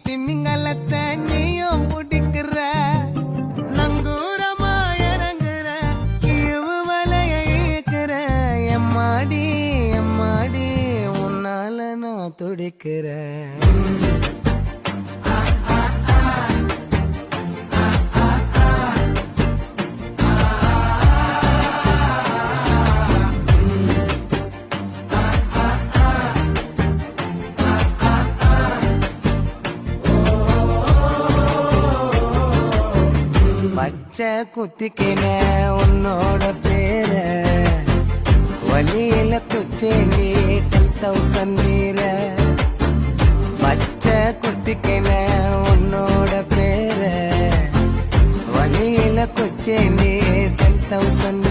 திமிங்கலத்தை நீயும் பிடிக்கிற நங்கூரமா இறங்குற இவு வலைய இழுக்கிற எம்மாடி எம்மாடி உன்னால நான் துடிக்கிறேன். பச்சை குத்திக்கின உன்னோட பேர வழியில குச்சேண்டி 10,000 வீர. பச்சை குத்திக்கின உன்னோட பேர வழியில குச்சேண்டி 10,000